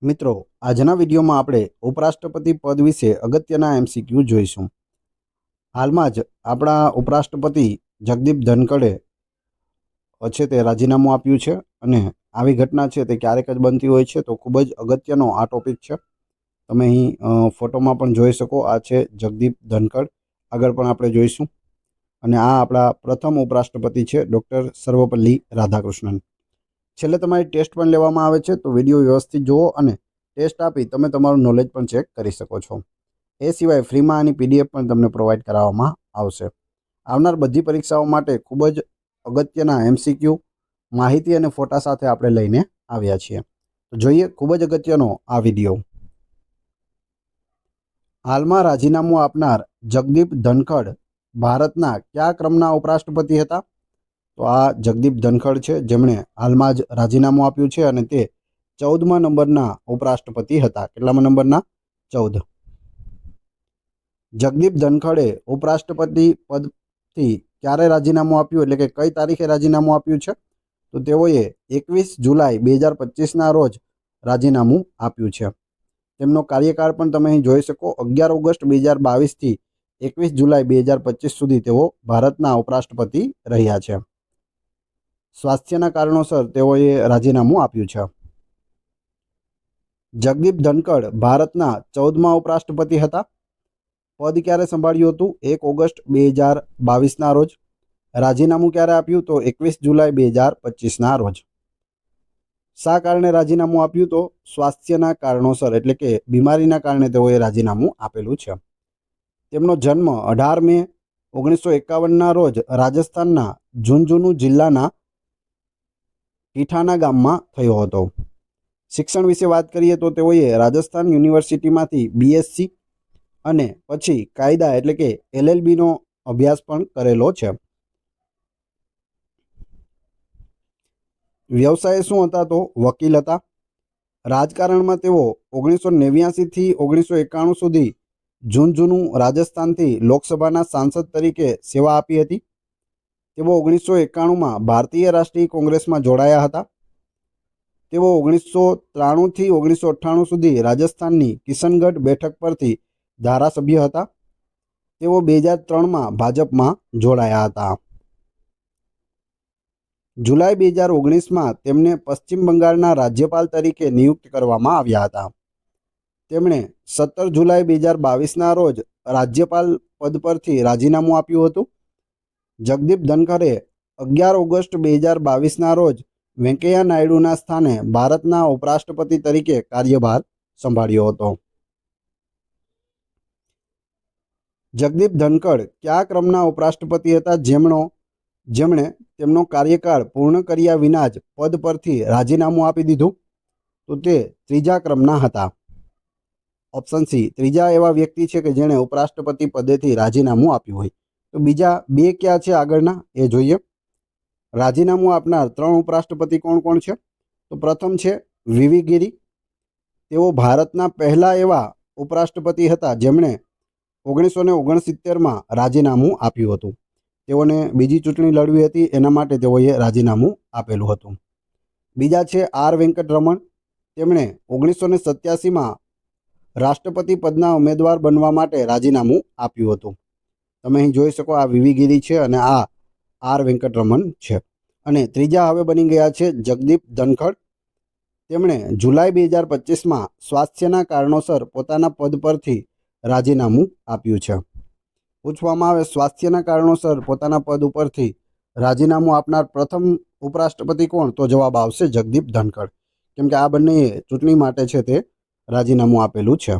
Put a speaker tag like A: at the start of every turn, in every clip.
A: મિત્રો, આજના વિડીયોમાં આપણે ઉપરાષ્ટ્રપતિ પદ વિશે અગત્યના એમસીક્યુ જોઈશું। હાલમાં જ આપણા ઉપરાષ્ટ્રપતિ જગદીપ ધનખડે છે તે રાજીનામું આપ્યું છે અને આવી ઘટના છે તે ક્યારેક જ બનતી હોય છે, તો ખૂબ જ અગત્યનો આ ટોપિક છે। તમે અહીં ફોટોમાં પણ જોઈ શકો, આ છે જગદીપ ધનખડ। આગળ પણ આપણે જોઈશું અને આ આપણા પ્રથમ ઉપરાષ્ટ્રપતિ છે ડૉક્ટર સર્વપલ્લી રાધાકૃષ્ણન। છેલ્લે તમારી ટેસ્ટ પણ લેવામાં આવે છે, તો વિડીયો વ્યવસ્થિત જુઓ અને ટેસ્ટ આપી તમે તમારું નોલેજ પણ ચેક કરી શકો છો। એ સિવાય ફ્રીમાં આની પીડીએફ પણ તમને પ્રોવાઈડ કરાવવામાં આવશે। આવનાર બધી પરીક્ષાઓ માટે ખૂબ જ અગત્યના એમસીક્યુ, માહિતી અને ફોટા સાથે આપણે લઈને આવ્યા છીએ। તો જોઈએ ખૂબ જ અગત્યનો આ વિડીયો। હાલમાં રાજીનામું આપનાર જગદીપ ધનખડ ભારતના કયા ક્રમના ઉપરાષ્ટ્રપતિ હતા? તો આ જગદીપ ધનખડ છે, જેમણે હાલમાં જ રાજીનામું આપ્યું છે અને તે 14મા નંબરના ઉપરાષ્ટ્રપતિ હતા। કેટલામા નંબરના? 14। જગદીપ ધનખડે ઉપરાષ્ટ્રપતિ પદથી ક્યારે રાજીનામું આપ્યું, એટલે કે કઈ તારીખે રાજીનામું આપ્યું છે? તો તેઓએ 21 જુલાઈ 2025ના રોજ રાજીનામું આપ્યું છે। તેમનો કાર્યકાળ પણ તમે અહીં જોઈ શકો, 11 ઓગસ્ટ 2022થી 21 જુલાઈ 2025 સુધી તેઓ ભારતના ઉપરાષ્ટ્રપતિ રહ્યા છે। સ્વાસ્થ્યના કારણોસર તેઓએ રાજીનામું આપ્યું છે। જગદીપ ધનખડ ભારતના 14મા ઉપરાષ્ટ્રપતિ હતા। પદ ક્યારે સંભાળ્યું હતું? 1 ઓગસ્ટ 2022ના રોજ। રાજીનામું ક્યારે આપ્યું? તો 21 જુલાઈ 2025ના રોજ। શા કારણે રાજીનામું આપ્યું? તો સ્વાસ્થ્યના કારણોસર, એટલે કે બીમારીના કારણે તેઓએ રાજીનામું આપેલું છે। તેમનો જન્મ 18 મે 1951ના રોજ રાજસ્થાનના ઝુંઝુનુ જિલ્લાના ટીઠાના ગામમાં થયો હતો। શિક્ષણ વિશે વાત કરીએ તો તેઓએ રાજસ્થાન યુનિવર્સિટીમાંથી બીએસસી અને પછી કાયદા એટલે કે એલએલબીનો અભ્યાસ પણ કરેલો છે। વ્યવસાય શું હતા? તો વકીલ હતા। રાજકારણમાં તેઓ 1989થી 1991 સુધી ઝુંઝુનુ રાજસ્થાનથી લોકસભાના સાંસદ તરીકે સેવા આપી હતી। તેઓ 1991માં ભારતીય રાષ્ટ્રીય કોંગ્રેસમાં જોડાયા હતા। તેઓ 1993થી 1998 સુધી રાજસ્થાનની કિશનગઢ બેઠક પરથી ધારાસભ્ય હતા। તેઓ 2003માં ભાજપમાં જોડાયા હતા। જુલાઈ 2019માં તેમને પશ્ચિમ બંગાળના રાજ્યપાલ તરીકે નિયુક્ત કરવામાં આવ્યા હતા। તેમણે 17 જુલાઈ 2022ના રોજ રાજ્યપાલ પદ પરથી રાજીનામું આપ્યું હતું। જગદીપ ધનખડે 11 ઓગસ્ટ 2022ના રોજ વેંકૈયા નાયડુના સ્થાને ભારતના ઉપરાષ્ટ્રપતિ તરીકે કાર્યભાર સંભાળ્યો હતો। જગદીપ ધનખડ કયા ક્રમના ઉપરાષ્ટ્રપતિ હતા જેમણે તેમનો કાર્યકાળ પૂર્ણ કર્યા વિના જ પદ પરથી રાજીનામું આપી દીધું? તો તે ત્રીજા ક્રમના હતા। ઓપ્શન સી, ત્રીજા એવા વ્યક્તિ છે કે જેણે ઉપરાષ્ટ્રપતિ પદેથી રાજીનામું આપ્યું હોય। તો બીજા બે ક્યાં છે આગળના એ જોઈએ। રાજીનામું આપનાર 3 ઉપરાષ્ટ્રપતિ કોણ કોણ છે? તો પ્રથમ છે વીવી ગિરી। તેઓ ભારતના પહેલા એવા ઉપરાષ્ટ્રપતિ હતા જેમણે 1969માં રાજીનામું આપ્યું હતું। તેઓને બીજી ચૂંટણી લડવી હતી, એના માટે તેઓએ રાજીનામું આપેલું હતું। બીજા છે આર વેંકટરમણ। તેમણે 1987માં રાષ્ટ્રપતિ પદના ઉમેદવાર બનવા માટે રાજીનામું આપ્યું હતું। તમે અહીં જોઈ શકો, આ વીવી ગિરી છે અને આ આર વેંકટરમણ છે। અને ત્રીજા હવે બની ગયા છે જગદીપ ધનખડ। તેમણે જુલાઈ 2025માં સ્વાસ્થ્યના કારણોસર પોતાના પદ પરથી રાજીનામું આપ્યું છે। પૂછવામાં આવે સ્વાસ્થ્યના કારણોસર પોતાના પદ ઉપરથી રાજીનામું આપનાર પ્રથમ ઉપરાષ્ટ્રપતિ કોણ? તો જવાબ આવશે જગદીપ ધનખડ, કેમ કે આ બંનેએ ચૂંટણી માટે છે તે રાજીનામું આપેલું છે।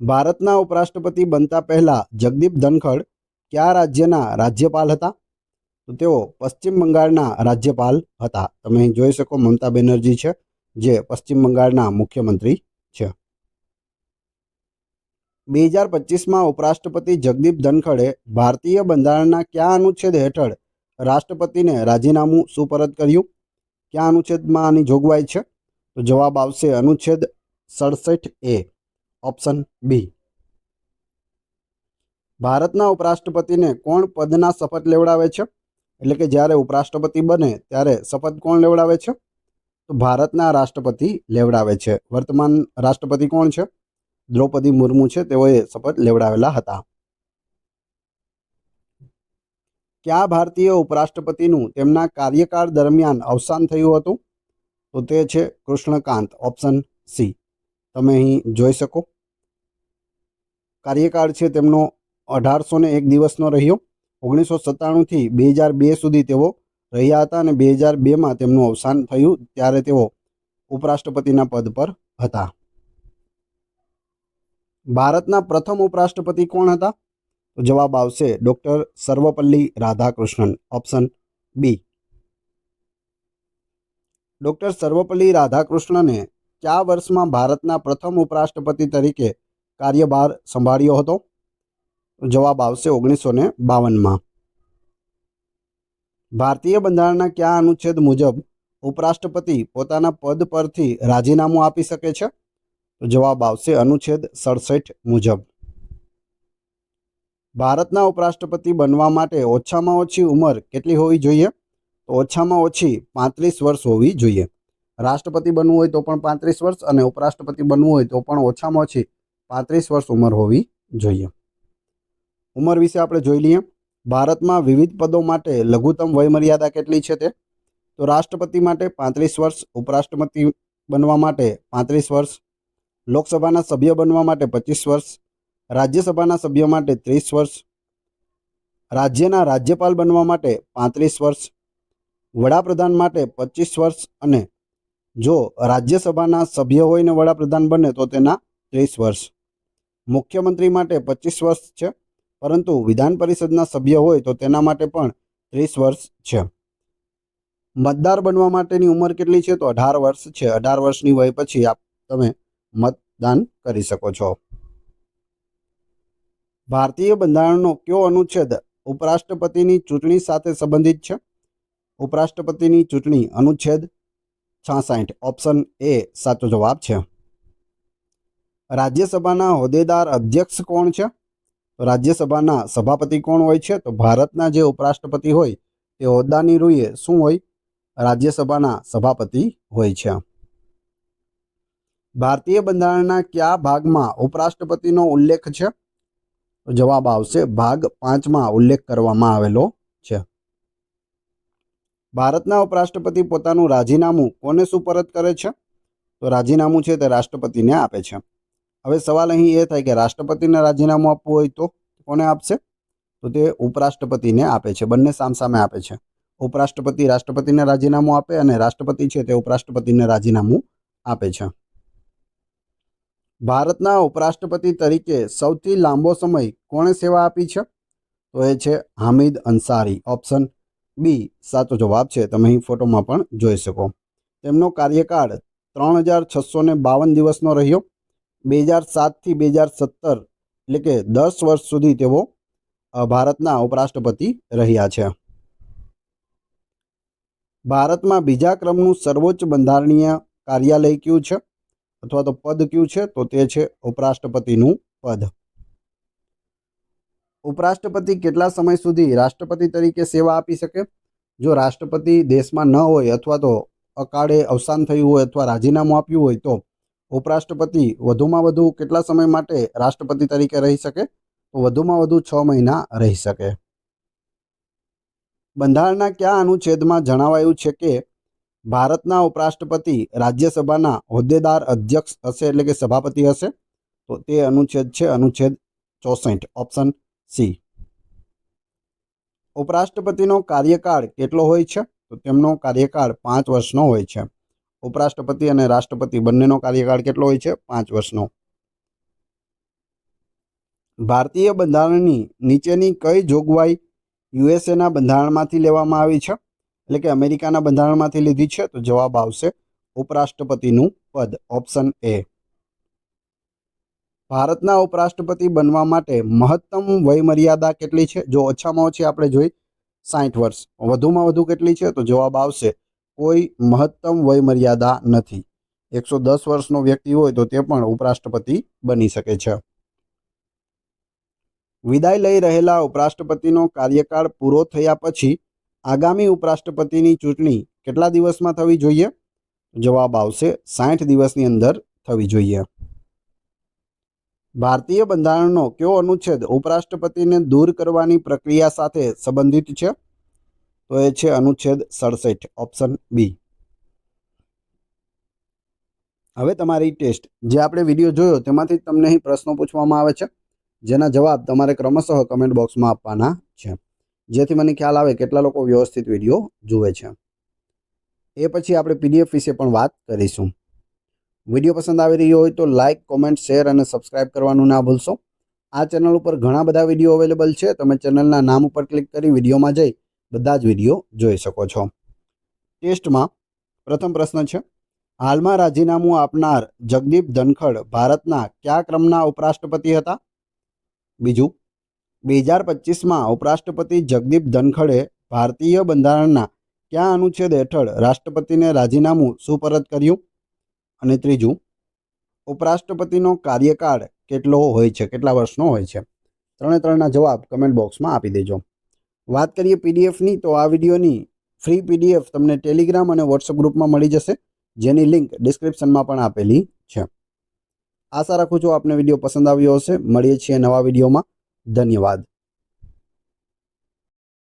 A: ભારતના ઉપરાષ્ટ્રપતિ બનતા પહેલા જગદીપ ધનખડ કયા રાજ્યના રાજ્યપાલ હતા? તો તેઓ પશ્ચિમ બંગાળના રાજ્યપાલ હતા। તમે અહીં જોઈ શકો, મમતા બેનર્જી છે જે પશ્ચિમ બંગાળના મુખ્યમંત્રી છે। 2025માં ઉપરાષ્ટ્રપતિ જગદીપ ધનખડે ભારતીય બંધારણના કયા અનુચ્છેદ હેઠળ રાષ્ટ્રપતિને રાજીનામું સુપરત કર્યું? કયા અનુચ્છેદમાં આની જોગવાઈ છે? તો જવાબ આવશે અનુચ્છેદ 67A, ઓપ્શન બી। ભારતના ઉપરાષ્ટ્રપતિને કોણ પદના શપથ લેવડાવે છે? એટલે કે જ્યારે ઉપરાષ્ટ્રપતિ બને ત્યારે શપથ કોણ લેવડાવે છે? તો ભારતના રાષ્ટ્રપતિ લેવડાવે છે. વર્તમાન રાષ્ટ્રપતિ કોણ છે? દ્રૌપદી મુર્મુ છે. તેઓએ શપથ લેવડાવેલા હતા. કયા ભારતીય ઉપરાષ્ટ્રપતિનું તેમના કાર્યકાળ દરમિયાન અવસાન થયું હતું? તો તે છે કૃષ્ણકાંત, ઓપ્શન સી. તમે અહીં જોઈ શકો. કાર્યકાળ છે તેમનો 1801 દિવસનો રહ્યો. 1997થી 2002 સુધી તેઓ રહ્યા હતા અને 2002માં તેમનું અવસાન થયું. ત્યારે તેઓ ઉપરાષ્ટ્રપતિના પદ પર હતા. ભારતના પ્રથમ ઉપરાષ્ટ્રપતિ કોણ હતા? તો જવાબ આવશે doctor Sarvepalli Radhakrishnan, option B. Doctor Sarvepalli રાધાકૃષ્ણને કયા વર્ષમાં ભારતના પ્રથમ ઉપરાષ્ટ્રપતિ તરીકે કાર્યભાર સંભાળ્યો હતો? જવાબ આવશે 1952માં. ભારતીય બંધારણના કયા અનુચ્છેદ મુજબ ઉપરાષ્ટ્રપતિ પોતાના પદ પરથી રાજીનામું આપી શકે છે? તો જવાબ આવશે અનુચ્છેદ 67 મુજબ. ભારતના ઉપરાષ્ટ્રપતિ બનવા માટે ઓછામાં ઓછી ઉંમર કેટલી હોવી જોઈએ? તો ઓછામાં ઓછી 35 વર્ષ હોવી જોઈએ. રાષ્ટ્રપતિ બનવું હોય તો પણ 35 વર્ષ અને ઉપરાષ્ટ્રપતિ બનવું હોય તો પણ ઓછામાં ઓછી 35 વર્ષ ઉંમર હોવી જોઈએ. ઉંમર વિશે આપણે જોઈ લઈએ. ભારતમાં વિવિધ પદો માટે લઘુત્તમ વયમર્યાદા કેટલી છે? તે તો રાષ્ટ્રપતિ માટે 35 વર્ષ, ઉપરાષ્ટ્રપતિ બનવા માટે 35 વર્ષ, લોકસભાના સભ્ય બનવા માટે 25 વર્ષ, રાજ્યસભાના સભ્ય માટે 30 વર્ષ, રાજ્યના રાજ્યપાલ બનવા માટે 35 વર્ષ, વડાપ્રધાન માટે 25 વર્ષ અને જો રાજ્યસભાના સભ્ય હોય ને વડાપ્રધાન બને તો તેના 30 વર્ષ. મુખ્યમંત્રી માટે 25 વર્ષ છે, પરંતુ વિધાન પરિષદના સભ્ય હોય તો તેના માટે પણ 30 વર્ષ છે. મતદાર બનવા માટેની ઉંમર કેટલી છે? તો 18 વર્ષ છે. 18 વર્ષની વય પછી તમે મતદાન કરી શકો છો. ભારતીય બંધારણનો કયો અનુચ્છેદ ઉપરાષ્ટ્રપતિની ચૂંટણી સાથે સંબંધિત છે? ઉપરાષ્ટ્રપતિની ચૂંટણી અનુચ્છેદ 66, ઓપ્શન એ સાચો જવાબ છે. રાજ્યસભાના હોદ્દેદાર અધ્યક્ષ કોણ છે? તો રાજ્યસભાના સભાપતિ કોણ હોય છે? તો ભારતના જે ઉપરાષ્ટ્રપતિ હોય તે હોદ્દાની રૂએ શું હોય? રાજ્યસભાના સભાપતિ હોય છે. ભારતીય બંધારણના કયા ભાગમાં ઉપરાષ્ટ્રપતિનો ઉલ્લેખ છે? તો જવાબ આવશે ભાગ 5માં ઉલ્લેખ કરવામાં આવેલો છે. ભારતના ઉપરાષ્ટ્રપતિ પોતાનું રાજીનામું કોને સુપરત કરે છે? તો રાજીનામું છે તે રાષ્ટ્રપતિને આપે છે. હવે સવાલ અહીં એ થાય કે રાષ્ટ્રપતિને રાજીનામું આપવું હોય તો કોને આપશે? તો તે ઉપરાષ્ટ્રપતિને આપે છે. બંને સામસામે આપે છે. ઉપરાષ્ટ્રપતિ રાષ્ટ્રપતિને રાજીનામું આપે અને રાષ્ટ્રપતિ છે તે ઉપરાષ્ટ્રપતિને રાજીનામું આપે છે. ભારતના ઉપરાષ્ટ્રપતિ તરીકે સૌથી લાંબો સમય કોણે સેવા આપી છે? તો એ છે હામિદ અંસારી, ઓપ્શન બી સાચો જવાબ છે. તમે અહીં ફોટોમાં પણ જોઈ શકો. તેમનો કાર્યકાળ 3652 દિવસનો રહ્યો. 2007થી 2017 એટલે કે 10 વર્ષ સુધી તેઓ ભારતના ઉપરાષ્ટ્રપતિ રહ્યા છે. ભારતમાં બીજા ક્રમનું સર્વોચ્ચ બંધારણીય કાર્યાલય કયું છે અથવા તો પદ કયું છે? તો તે છે ઉપરાષ્ટ્રપતિનું પદ. ઉપરાષ્ટ્રપતિ કેટલા સમય સુધી રાષ્ટ્રપતિ તરીકે સેવા આપી શકે? જો રાષ્ટ્રપતિ દેશમાં ન હોય અથવા તો અકાળે અવસાન થયું હોય અથવા રાજીનામું આપ્યું હોય તો ઉપરાષ્ટ્રપતિ વધુમાં વધુ કેટલા સમય માટે રાષ્ટ્રપતિ તરીકે રહી શકે? તો વધુમાં વધુ 6 મહિના રહી શકે. બંધારણના કયા અનુચ્છેદમાં જણાવાયું છે કે ભારતના ઉપરાષ્ટ્રપતિ રાજ્યસભાના હોદ્દેદાર અધ્યક્ષ હશે એટલે કે સભાપતિ હશે? તો તે અનુચ્છેદ છે અનુચ્છેદ 64, ઓપ્શન સી. ઉપરાષ્ટ્રપતિનો કાર્યકાળ કેટલો હોય છે? તો તેમનો કાર્યકાળ 5 વર્ષનો હોય છે. ઉપરાષ્ટ્રપતિ અને રાષ્ટ્રપતિ બંનેનો કાર્યકાળ કેટલો હોય છે? 5 વર્ષનો. ભારતીય બંધારણની નીચેની કઈ જોગવાઈ યુએસએના બંધારણમાંથી લેવામાં આવી છે એટલે કે અમેરિકાના બંધારણમાંથી લીધી છે? તો જવાબ આવશે ઉપરાષ્ટ્રપતિનું પદ, ઓપ્શન એ. ભારતના ઉપરાષ્ટ્રપતિ બનવા માટે મહત્તમ વયમર્યાદા કેટલી છે? જો ઓછામાં ઓછી આપણે જોઈ 60 વર્ષ. વધુમાં વધુ કેટલી છે? તો જવાબ આવશે કોઈ મહત્તમ વયમર્યાદા નથી. 110 વર્ષનો વ્યક્તિ હોય તો તે પણ ઉપરાષ્ટ્રપતિ બની શકે છે. વિદાય લઈ રહેલા ઉપરાષ્ટ્રપતિનો કાર્યકાળ પૂરો થયા પછી આગામી ઉપરાષ્ટ્રપતિની ચૂંટણી કેટલા દિવસમાં થવી જોઈએ? જવાબ આવશે 60 દિવસની અંદર થવી જોઈએ. ભારતીય બંધારણનો કયો અનુચ્છેદ ઉપરાષ્ટ્રપતિને દૂર કરવાની પ્રક્રિયા સાથે સંબંધિત છે? તો એ છે અનુચ્છેદ 67, ઓપ્શન બી. હવે તમારી ટેસ્ટ, જે આપણે વિડીયો જોયો તેમાંથી તમને અહીં પ્રશ્નો પૂછવામાં આવે છે, જેના જવાબ તમારે ક્રમશઃ કમેન્ટ બોક્સમાં આપવાના છે, જેથી મને ખ્યાલ આવે કેટલા લોકો વ્યવસ્થિત વિડીયો જુએ છે. એ પછી આપણે પીડીએફ વિશે પણ વાત કરીશું. વિડીયો પસંદ આવી રહ્યો હોય તો લાઇક, કોમેન્ટ, શેર અને સબસ્ક્રાઇબ કરવાનું ના ભૂલશો. આ ચેનલ ઉપર ઘણા બધા વિડીયો અવેલેબલ છે. તમે ચેનલના નામ ઉપર ક્લિક કરી વિડીયોમાં જઈ બધા જ વિડીયો જોઈ શકો છો. ટેસ્ટમાં પ્રથમ પ્રશ્ન છે, હાલમાં રાજીનામું આપનાર જગદીપ ધનખડ ભારતના કયા ક્રમના ઉપરાષ્ટ્રપતિ હતા? બીજું, 2025માં ઉપરાષ્ટ્રપતિ જગદીપ ધનખડે ભારતીય બંધારણના કયા અનુચ્છેદ હેઠળ રાષ્ટ્રપતિને રાજીનામું સુપરત કર્યું? અને ત્રીજું, ઉપરાષ્ટ્રપતિનો કાર્યકાળ કેટલો હોય છે, કેટલા વર્ષનો હોય છે? ત્રણેના જવાબ કમેન્ટ બોક્સમાં આપી દેજો. વાત કરીએ પીડીએફની, તો આ વિડીયોની ફ્રી પીડીએફ તમને ટેલિગ્રામ અને વોટ્સઅપ ગ્રુપમાં મળી જશે, જેની લિંક ડિસ્ક્રિપ્શનમાં પણ આપેલી છે. આશા રાખું છું આપને વિડીયો પસંદ આવ્યો હશે. મળીએ છીએ નવા વિડીયોમાં. ધન્યવાદ.